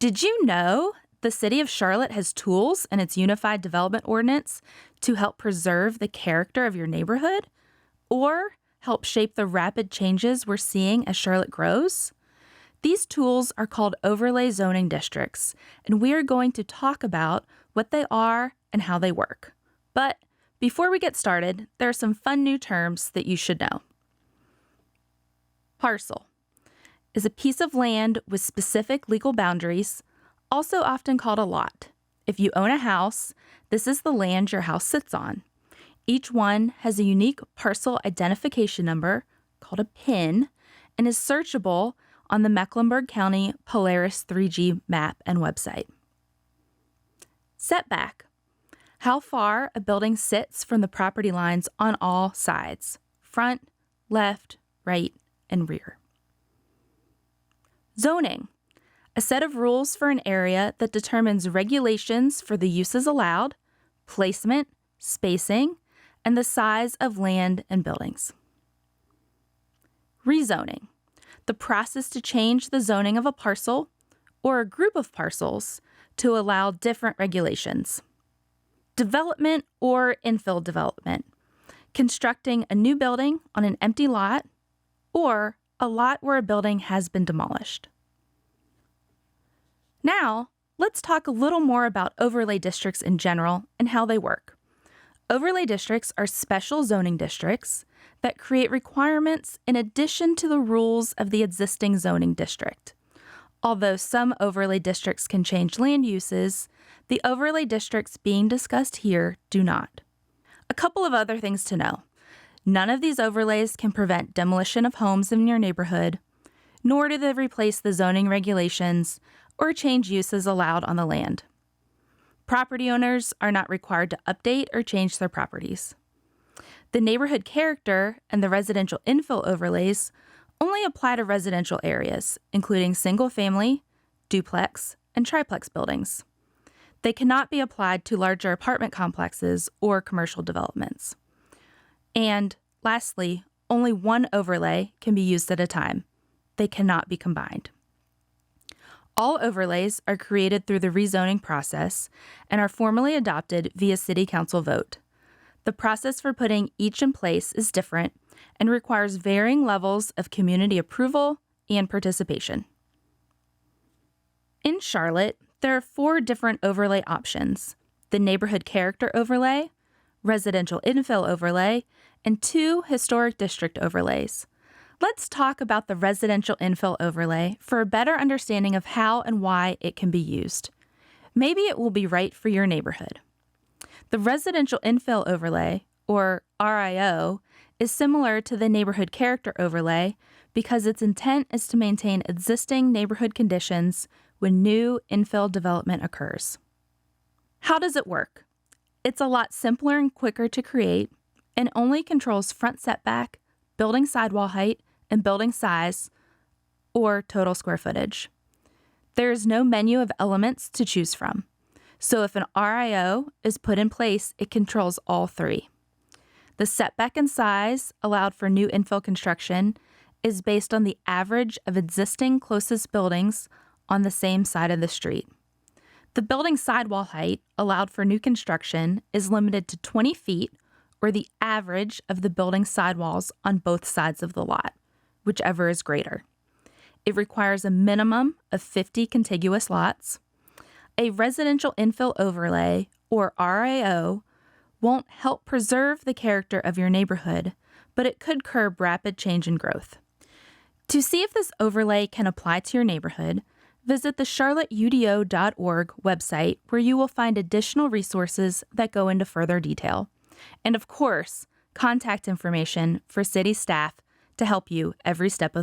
Did you know the City of Charlotte has tools in its Unified Development Ordinance to help preserve the character of your neighborhood or help shape the rapid changes we're seeing as Charlotte grows? These tools are called overlay zoning districts, and we are going to talk about what they are and how they work. But before we get started, there are some fun new terms that you should know. Parcel is a piece of land with specific legal boundaries, also often called a lot. If you own a house, this is the land your house sits on. Each one has a unique parcel identification number, called a PIN, and is searchable on the Mecklenburg County Polaris 3G map and website. Setback: how far a building sits from the property lines on all sides, front, left, right, and rear. Zoning: a set of rules for an area that determines regulations for the uses allowed, placement, spacing, and the size of land and buildings. Rezoning: the process to change the zoning of a parcel or a group of parcels to allow different regulations. Development or infill development: constructing a new building on an empty lot or a lot where a building has been demolished. Now, let's talk a little more about overlay districts in general and how they work. Overlay districts are special zoning districts that create requirements in addition to the rules of the existing zoning district. Although some overlay districts can change land uses, the overlay districts being discussed here do not. A couple of other things to know. None of these overlays can prevent demolition of homes in your neighborhood, nor do they replace the zoning regulations or change uses allowed on the land. Property owners are not required to update or change their properties. The neighborhood character and the residential infill overlays only apply to residential areas, including single-family, duplex, and triplex buildings. They cannot be applied to larger apartment complexes or commercial developments. And lastly, only one overlay can be used at a time. They cannot be combined. All overlays are created through the rezoning process and are formally adopted via City Council vote. The process for putting each in place is different and requires varying levels of community approval and participation. In Charlotte, there are 4 different overlay options: the Neighborhood Character Overlay, Residential Infill Overlay, and 2 Historic District Overlays. Let's talk about the Residential Infill Overlay for a better understanding of how and why it can be used. Maybe it will be right for your neighborhood. The Residential Infill Overlay, or RIO, is similar to the Neighborhood Character Overlay because its intent is to maintain existing neighborhood conditions when new infill development occurs. How does it work? It's a lot simpler and quicker to create and only controls front setback, building sidewall height, and building size, or total square footage. There is no menu of elements to choose from. So if an RIO is put in place, it controls all 3. The setback and size allowed for new infill construction is based on the average of existing closest buildings on the same side of the street. The building sidewall height allowed for new construction is limited to 20 feet, or the average of the building sidewalls on both sides of the lot, whichever is greater. It requires a minimum of 50 contiguous lots. A residential infill overlay, or RIO, won't help preserve the character of your neighborhood, but it could curb rapid change and growth. To see if this overlay can apply to your neighborhood, visit the charlotteudo.org website, where you will find additional resources that go into further detail. And of course, contact information for city staff to help you every step of